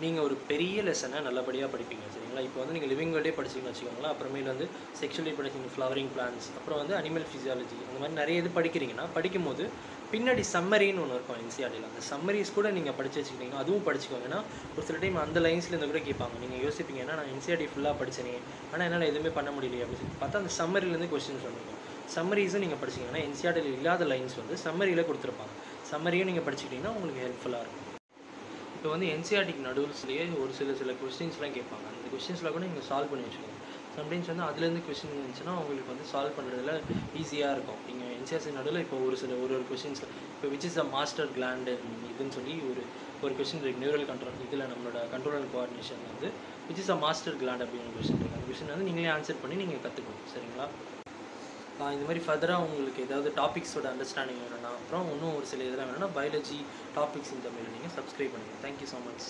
நீங்கள் ஒரு பெரிய லெசனை நல்லபடியாக படிப்பீங்க சரிங்களா. இப்போ வந்து நீங்கள் லிவிங் வேர்ல்டே படிச்சிங்கன்னு வச்சுக்கோங்களேன். அப்புறமேல வந்து செக்ஷுவலி படிச்சிங்க, ஃப்ளவரிங் பிளான்ஸ், அப்புறம் வந்து அனிமல் ஃபிசியாலஜி, அந்த மாதிரி நிறைய இது படிக்கிறீங்கன்னா, படிக்கும்போது பின்னாடி சம்மரின்னு ஒன்று இருக்கும் என்சிஆர்டியில். அந்த சம்மரிஸ் கூட நீங்கள் படித்து வச்சுக்கிட்டீங்கன்னா அதுவும் படிச்சுக்கோங்க. ஏன்னா ஒரு சில டைம் அந்த லைன்ஸ்லேருந்து கூட கேட்பாங்க. நீங்கள் யோசிப்பீங்க, ஏன்னா நான் என்சிஆர்டி ஃபுல்லாக படித்தேனே, ஆனால் என்னால் எதுவுமே பண்ண முடியலையே அப்படின்னு சொல்லி பார்த்தா அந்த சம்மரிலேருந்து கொஸ்டின்ஸ் வந்துருக்கும். சம்மரிஸும் நீங்கள் படிச்சிங்கன்னா என்சிஆர்டியில் இல்லாத லைன்ஸ் வந்து சம்மரியில் கொடுத்துருப்பாங்க. சம்மரியும் நீங்கள் படிச்சுக்கிட்டிங்கன்னா உங்களுக்கு ஹெல்ப்ஃபுல்லாக இருக்கும். இப்போ வந்து என்சிஆர்டிக்கு நடுவுலயே ஒரு சில கொஸ்டின்ஸ்லாம் கேட்பாங்க. அந்த கொஸ்டின்ஸ்லாம் கூட நீங்கள் சால்வ் பண்ணி வச்சுக்கோங்க. சம்டைம்ஸ் வந்து அதுலேருந்து கொஸ்டின் இருந்துச்சுன்னா உங்களுக்கு வந்து சால்வ் பண்ணுறதுல ஈஸியாக இருக்கும். நீங்கள் என்சிஆர்சி நடுவில் இப்போ ஒரு கொஸ்டின்ஸ் இப்போ which is the master gland இதுன்னு சொல்லி ஒரு கொஸ்டின் இருக்குது. நியூரல் கண்ட்ரோல் இதில் நம்மளோட கண்ட்ரோல் அண்ட் கோஆர்டினேஷன் வந்து which is the master gland அப்படின்னு ஒரு கொஸ்டின் இருக்குது. அந்த கொஸ்டின் வந்து நீங்களே ஆன்சர் பண்ணி நீங்கள் கற்றுக்கணும் சரிங்களா. இந்த மாதிரி ஃபர்தராக உங்களுக்கு ஏதாவது டாபிக்ஸோட அண்டர்ஸ்டாண்டிங் வேணும்னா, அப்புறம் இன்னும் ஒரு சில இதெல்லாம் வேணும்னா பயாலஜி டாபிக்ஸ் இந்த மாதிரி நீங்கள் சப்ஸ்கிரைப் பண்ணுங்கள். Thank you so much.